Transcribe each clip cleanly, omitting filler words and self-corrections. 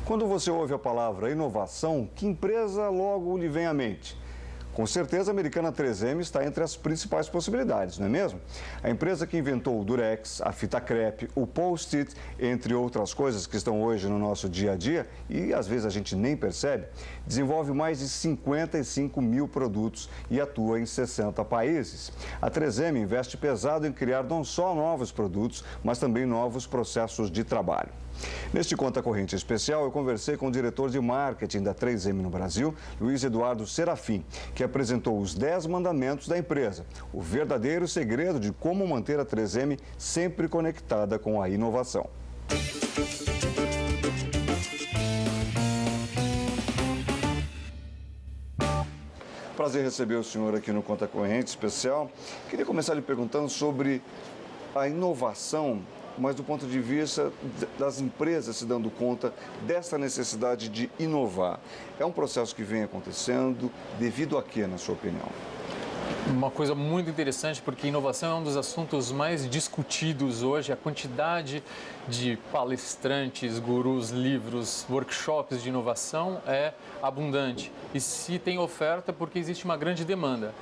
Quando você ouve a palavra inovação, que empresa logo lhe vem à mente? Com certeza, a americana 3M está entre as principais possibilidades, não é mesmo? A empresa que inventou o Durex, a fita crepe, o Post-it, entre outras coisas que estão hoje no nosso dia a dia e às vezes a gente nem percebe, desenvolve mais de 55 mil produtos e atua em 60 países. A 3M investe pesado em criar não só novos produtos, mas também novos processos de trabalho. Neste Conta Corrente especial, eu conversei com o diretor de marketing da 3M no Brasil, Luiz Eduardo Serafim, que apresentou os 10 mandamentos da empresa, o verdadeiro segredo de como manter a 3M sempre conectada com a inovação. Prazer receber o senhor aqui no Conta Corrente especial. Queria começar lhe perguntando sobre a inovação, mas do ponto de vista das empresas se dando conta dessa necessidade de inovar. É um processo que vem acontecendo devido a quê, na sua opinião? Uma coisa muito interessante, porque inovação é um dos assuntos mais discutidos hoje. A quantidade de palestrantes, gurus, livros, workshops de inovação é abundante. E se tem oferta, porque existe uma grande demanda.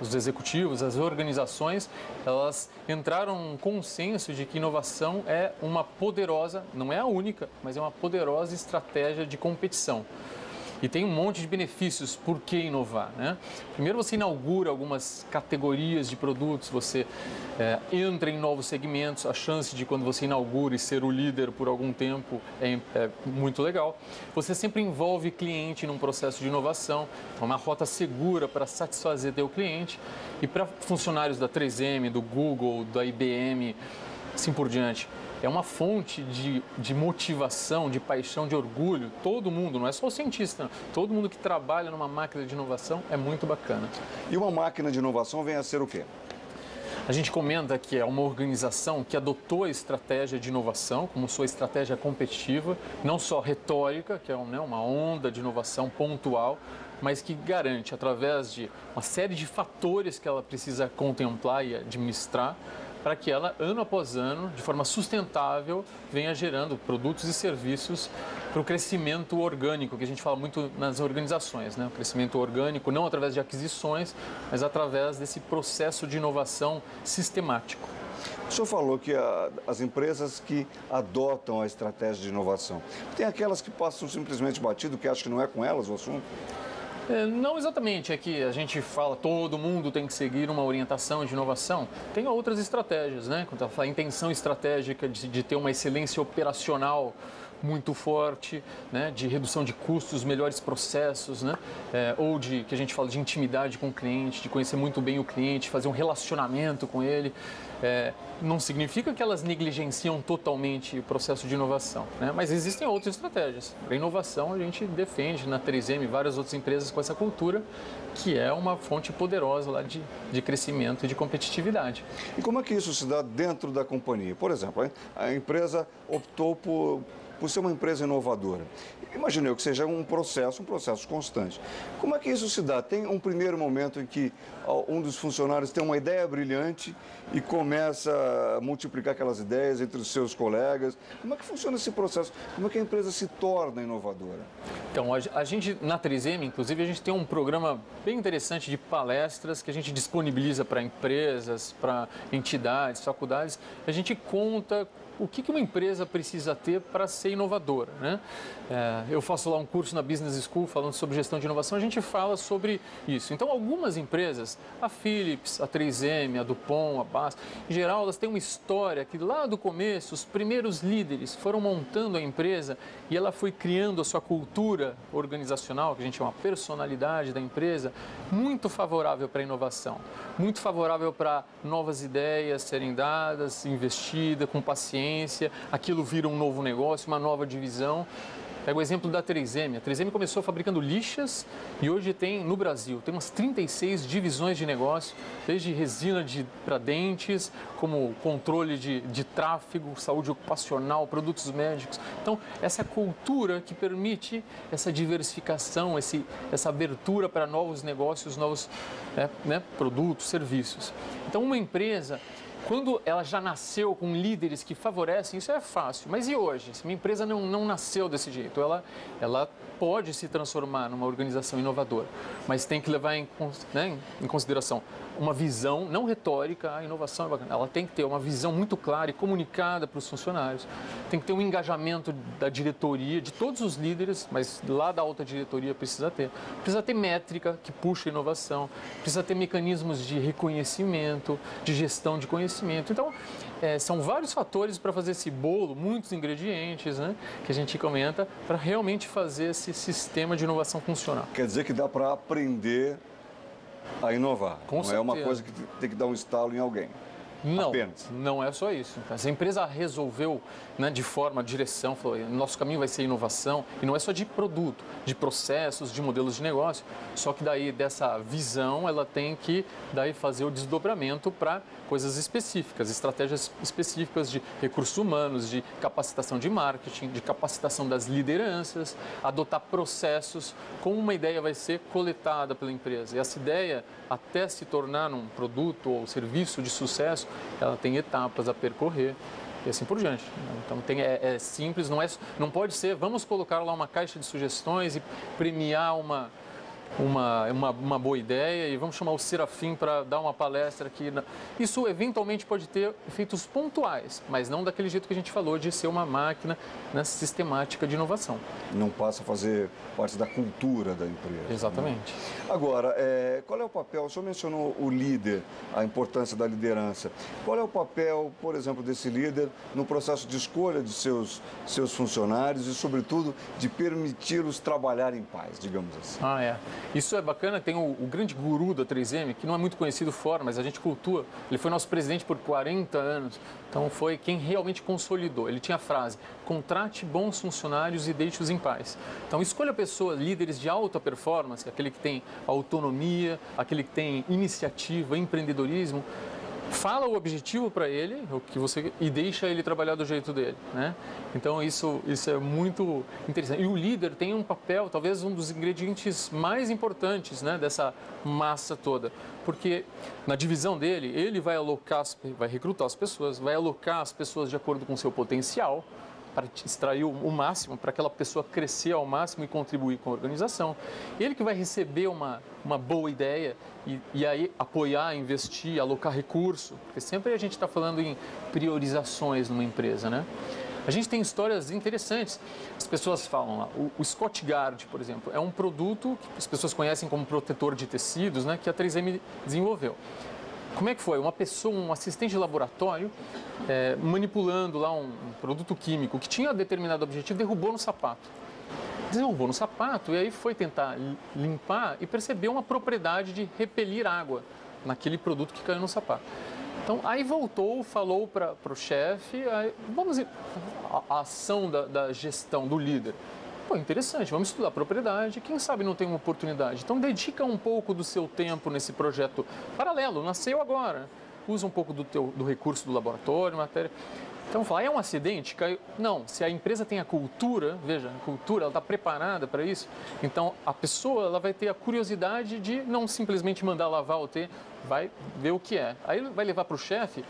Os executivos, as organizações, elas entraram num consenso de que inovação é uma poderosa, não é a única, mas é uma poderosa estratégia de competição. E tem um monte de benefícios por que inovar, né? Primeiro, você inaugura algumas categorias de produtos, você entra em novos segmentos, a chance de quando você inaugura e ser o líder por algum tempo é muito legal. Você sempre envolve cliente num processo de inovação, é uma rota segura para satisfazer teu cliente. E para funcionários da 3M, do Google, da IBM, assim por diante, é uma fonte de motivação, de paixão, de orgulho. Todo mundo, não é só o cientista, todo mundo que trabalha numa máquina de inovação é muito bacana. E uma máquina de inovação vem a ser o quê? A gente comenta que é uma organização que adotou a estratégia de inovação como sua estratégia competitiva, não só retórica, que é uma onda de inovação pontual, mas que garante, através de uma série de fatores que ela precisa contemplar e administrar, para que ela, ano após ano, de forma sustentável, venha gerando produtos e serviços para o crescimento orgânico, que a gente fala muito nas organizações, né? O crescimento orgânico não através de aquisições, mas através desse processo de inovação sistemático. O senhor falou que as empresas que adotam a estratégia de inovação, tem aquelas que passam simplesmente batido, que acham que não é com elas o assunto? Não exatamente, é que a gente fala todo mundo tem que seguir uma orientação de inovação. Tem outras estratégias, né? Quando a intenção estratégica de ter uma excelência operacional muito forte, né? De redução de custos, melhores processos, né? Ou que a gente fala de intimidade com o cliente, de conhecer muito bem o cliente, fazer um relacionamento com ele. Não significa que elas negligenciam totalmente o processo de inovação, né? Mas existem outras estratégias. Para inovação, a gente defende na 3M e várias outras empresas com essa cultura, que é uma fonte poderosa lá de crescimento e de competitividade. E como é que isso se dá dentro da companhia? Por exemplo, a empresa optou por ser uma empresa inovadora. Imaginei que seja um processo constante. Como é que isso se dá? Tem um primeiro momento em que um dos funcionários tem uma ideia brilhante e começa a multiplicar aquelas ideias entre os seus colegas. Como é que funciona esse processo? Como é que a empresa se torna inovadora? Então, a gente, na 3M, inclusive, a gente tem um programa bem interessante de palestras que a gente disponibiliza para empresas, para entidades, faculdades. A gente conta o que uma empresa precisa ter para ser inovadora, né? Eu faço lá um curso na Business School falando sobre gestão de inovação, a gente fala sobre isso. Então, algumas empresas, a Philips, a 3M, a DuPont, a BASF, em geral, elas têm uma história que lá do começo, os primeiros líderes foram montando a empresa e ela foi criando a sua cultura organizacional, que a gente chama personalidade da empresa, muito favorável para a inovação, muito favorável para novas ideias serem dadas, investida, com paciência, aquilo vira um novo negócio, uma nova divisão. Pega o exemplo da 3M. A 3M começou fabricando lixas e hoje tem, no Brasil, tem umas 36 divisões de negócio, desde resina para dentes, como controle de tráfego, saúde ocupacional, produtos médicos. Então, essa cultura que permite essa diversificação, essa abertura para novos negócios, novos produtos, serviços. Então, uma empresa Quando ela já nasceu com líderes que favorecem, isso é fácil. Mas e hoje? Se minha empresa não nasceu desse jeito, ela pode se transformar numa organização inovadora, mas tem que levar em consideração uma visão, não retórica, a inovação é bacana. Ela tem que ter uma visão muito clara e comunicada para os funcionários. Tem que ter um engajamento da diretoria, de todos os líderes, mas lá da alta diretoria precisa ter. Precisa ter métrica que puxa a inovação, precisa ter mecanismos de reconhecimento, de gestão de conhecimento. Então, são vários fatores para fazer esse bolo, muitos ingredientes, né, que a gente comenta, para realmente fazer esse sistema de inovação funcionar. Quer dizer que dá para aprender a inovar. Com certeza. É uma coisa que tem que dar um estalo em alguém. Não, apenas. Não é só isso. Se a empresa resolveu, né, de forma, direção, falou, nosso caminho vai ser inovação, e não é só de produto, de processos, de modelos de negócio, só que daí dessa visão ela tem que daí fazer o desdobramento para coisas específicas, estratégias específicas de recursos humanos, de capacitação de marketing, de capacitação das lideranças, adotar processos, como uma ideia vai ser coletada pela empresa. E essa ideia, até se tornar um produto ou serviço de sucesso, ela tem etapas a percorrer e assim por diante. Então é simples, não pode ser, vamos colocar lá uma caixa de sugestões e premiar uma boa ideia e vamos chamar o Serafim para dar uma palestra aqui. Isso eventualmente pode ter efeitos pontuais, mas não daquele jeito que a gente falou de ser uma máquina, né, sistemática de inovação. Não passa a fazer parte da cultura da empresa. Exatamente. Né? Agora, qual é o papel, o senhor mencionou o líder, a importância da liderança. Qual é o papel, por exemplo, desse líder no processo de escolha de seus funcionários e, sobretudo, de permiti-los trabalhar em paz, digamos assim? Isso é bacana, tem o grande guru da 3M, que não é muito conhecido fora, mas a gente cultua. Ele foi nosso presidente por 40 anos, então foi quem realmente consolidou. Ele tinha a frase, contrate bons funcionários e deixe-os em paz. Então escolha pessoas, líderes de alta performance, aquele que tem autonomia, aquele que tem iniciativa, empreendedorismo. Fala o objetivo para ele e deixa ele trabalhar do jeito dele, né? Então isso é muito interessante. E o líder tem um papel, talvez um dos ingredientes mais importantes, né, dessa massa toda, porque na divisão dele, ele vai recrutar as pessoas, vai alocar as pessoas de acordo com o seu potencial, para extrair o máximo, para aquela pessoa crescer ao máximo e contribuir com a organização. Ele que vai receber uma boa ideia e aí apoiar, investir, alocar recurso, porque sempre a gente está falando em priorizações numa empresa, né? A gente tem histórias interessantes. As pessoas falam lá, o Scotgard, por exemplo, é um produto que as pessoas conhecem como protetor de tecidos, né, que a 3M desenvolveu. Como é que foi? Uma pessoa, um assistente de laboratório, manipulando lá um produto químico que tinha determinado objetivo, derrubou no sapato. Derrubou no sapato e aí foi tentar limpar e percebeu uma propriedade de repelir água naquele produto que caiu no sapato. Então, aí voltou, falou para o chefe, a ação da gestão, do líder. Pô, interessante, vamos estudar a propriedade, quem sabe não tem uma oportunidade. Então, dedica um pouco do seu tempo nesse projeto paralelo, nasceu agora. Usa um pouco do recurso do laboratório, matéria. Então, fala, é um acidente? Caiu. Não, se a empresa tem a cultura, veja, a cultura, ela está preparada para isso, então a pessoa ela vai ter a curiosidade de não simplesmente mandar lavar ou ter, vai ver o que é. Aí vai levar para o chefe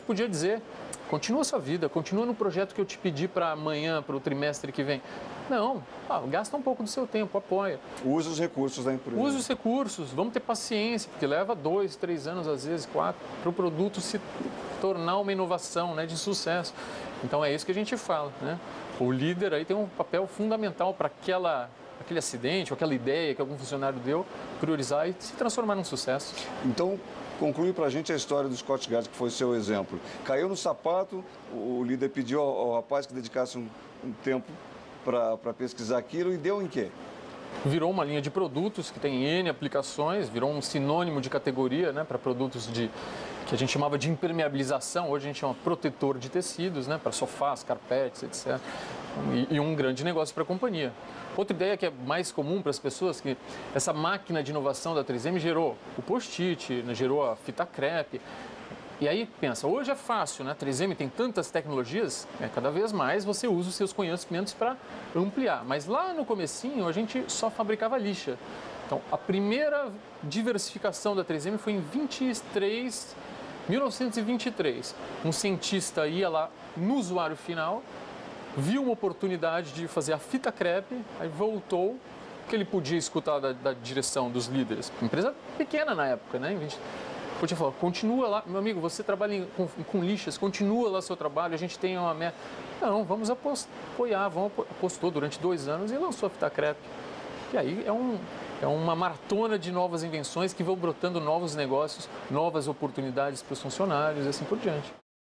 podia dizer, continua a sua vida, continua no projeto que eu te pedi para amanhã, para o trimestre que vem. Não, gasta um pouco do seu tempo, apoia. Usa os recursos da empresa. Usa os recursos, vamos ter paciência, porque leva 2, 3 anos, às vezes 4, para o produto se tornar uma inovação, né, de sucesso. Então é isso que a gente fala, né? O líder aí tem um papel fundamental para aquele acidente, ou aquela ideia que algum funcionário deu, priorizar e se transformar num sucesso. Então, conclui para a gente a história do Scotgard, que foi o seu exemplo. Caiu no sapato, o líder pediu ao rapaz que dedicasse um tempo para pesquisar aquilo e deu em quê? Virou uma linha de produtos que tem N aplicações, virou um sinônimo de categoria, né, para produtos que a gente chamava de impermeabilização, hoje a gente chama protetor de tecidos, né, para sofás, carpetes, etc. E um grande negócio para a companhia. Outra ideia que é mais comum para as pessoas, que essa máquina de inovação da 3M gerou o post-it, né, gerou a fita crepe. E aí pensa, hoje é fácil, né? A 3M tem tantas tecnologias, cada vez mais você usa os seus conhecimentos para ampliar. Mas lá no comecinho a gente só fabricava lixa. Então a primeira diversificação da 3M foi em 23 1923, um cientista ia lá no usuário final, viu uma oportunidade de fazer a fita crepe, aí voltou, que ele podia escutar da direção dos líderes. Empresa pequena na época, né? Podia falar, continua lá, meu amigo, você trabalha com lixas, continua lá seu trabalho, a gente tem uma meta. Não, vamos apoiar, apostou durante 2 anos e lançou a fita crepe. E aí é uma maratona de novas invenções que vão brotando novos negócios, novas oportunidades para os funcionários e assim por diante.